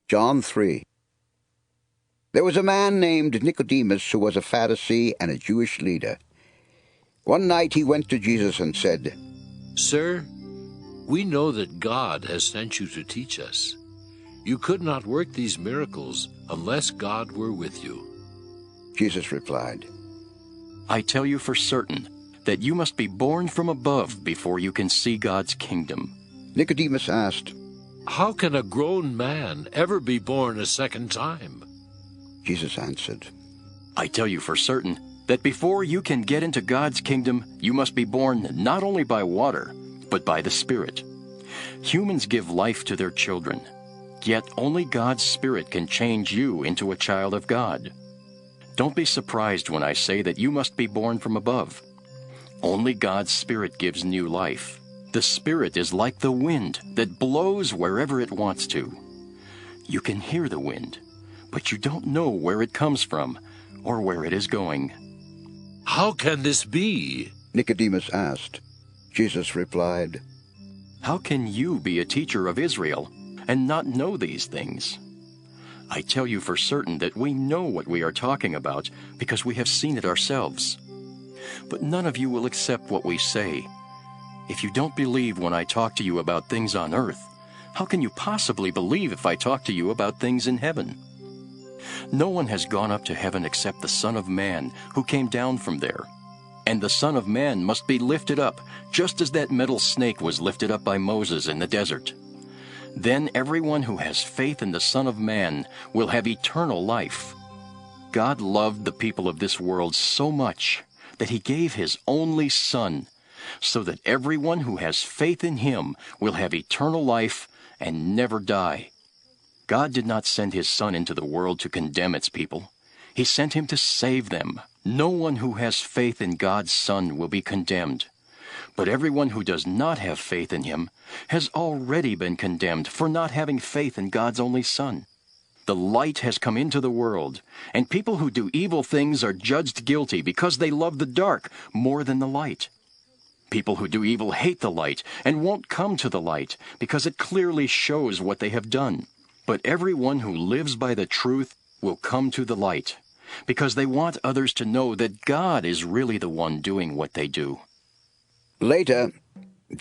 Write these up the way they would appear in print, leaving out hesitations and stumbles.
John 3. There was a man named Nicodemus who was a Pharisee and a Jewish leader. One night he went to Jesus and said, "Sir, we know that God has sent you to teach us. You could not work these miracles unless God were with you." Jesus replied, I tell you for certain that you must be born from above before you can see God's kingdom. Nicodemus asked, "How can a grown man ever be born a second time?" Jesus answered, I tell you for certain that before you can get into God's kingdom, you must be born not only by water, but by the Spirit. Humans give life to their children, yet only God's Spirit can change you into a child of God. Don't be surprised when I say that you must be born from above. Only God's Spirit gives new life. The Spirit is like the wind that blows wherever it wants to. You can hear the wind, but you don't know where it comes from or where it is going. "How can this be?" Nicodemus asked. Jesus replied, How can you be a teacher of Israel and not know these things? I tell you for certain that we know what we are talking about because we have seen it ourselves. But none of you will accept what we say. If you don't believe when I talk to you about things on earth, how can you possibly believe if I talk to you about things in heaven? No one has gone up to heaven except the Son of Man who came down from there. And the Son of Man must be lifted up, just as that metal snake was lifted up by Moses in the desert. Then everyone who has faith in the Son of Man will have eternal life. God loved the people of this world so much that He gave His only Son, so that everyone who has faith in Him will have eternal life and never die. God did not send His Son into the world to condemn its people. He sent Him to save them. No one who has faith in God's Son will be condemned. But everyone who does not have faith in Him has already been condemned for not having faith in God's only Son. The light has come into the world, and people who do evil things are judged guilty because they love the dark more than the light. People who do evil hate the light and won't come to the light because it clearly shows what they have done. But everyone who lives by the truth will come to the light, because they want others to know that God is really the one doing what they do. Later,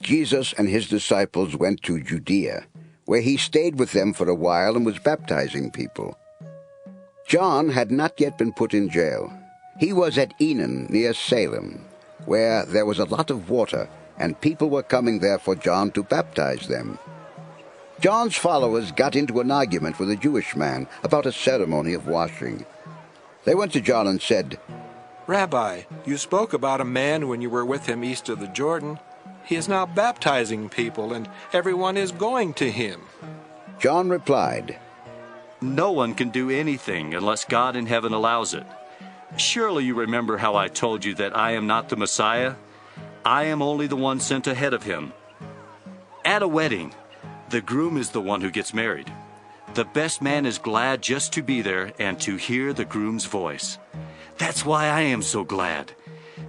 Jesus and His disciples went to Judea, where He stayed with them for a while and was baptizing people. John had not yet been put in jail. He was at Enon near Salem, where there was a lot of water, and people were coming there for John to baptize them. John's followers got into an argument with a Jewish man about a ceremony of washing. They went to John and said, "Rabbi, you spoke about a man when you were with him east of the Jordan. He is now baptizing people, and everyone is going to him." John replied, No one can do anything unless God in heaven allows it. Surely you remember how I told you that I am not the Messiah? I am only the one sent ahead of Him. At a wedding, the groom is the one who gets married. The best man is glad just to be there and to hear the groom's voice. That's why I am so glad.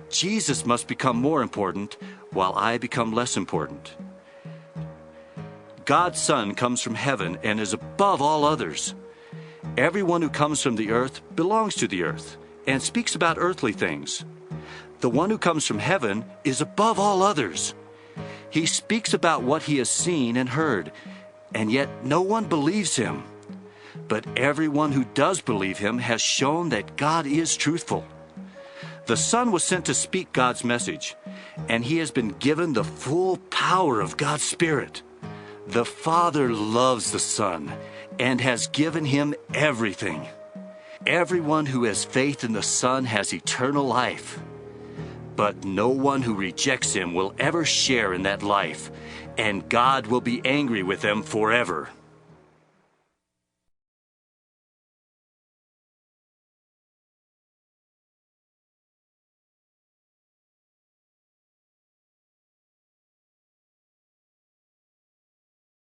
Jesus must become more important while I become less important. God's Son comes from heaven and is above all others. Everyone who comes from the earth belongs to the earth and speaks about earthly things. The one who comes from heaven is above all others. He speaks about what he has seen and heard, and yet no one believes him. But everyone who does believe him has shown that God is truthful. The Son was sent to speak God's message, and he has been given the full power of God's Spirit. The Father loves the Son and has given him everything. Everyone who has faith in the Son has eternal life. But no one who rejects him will ever share in that life, and God will be angry with them forever.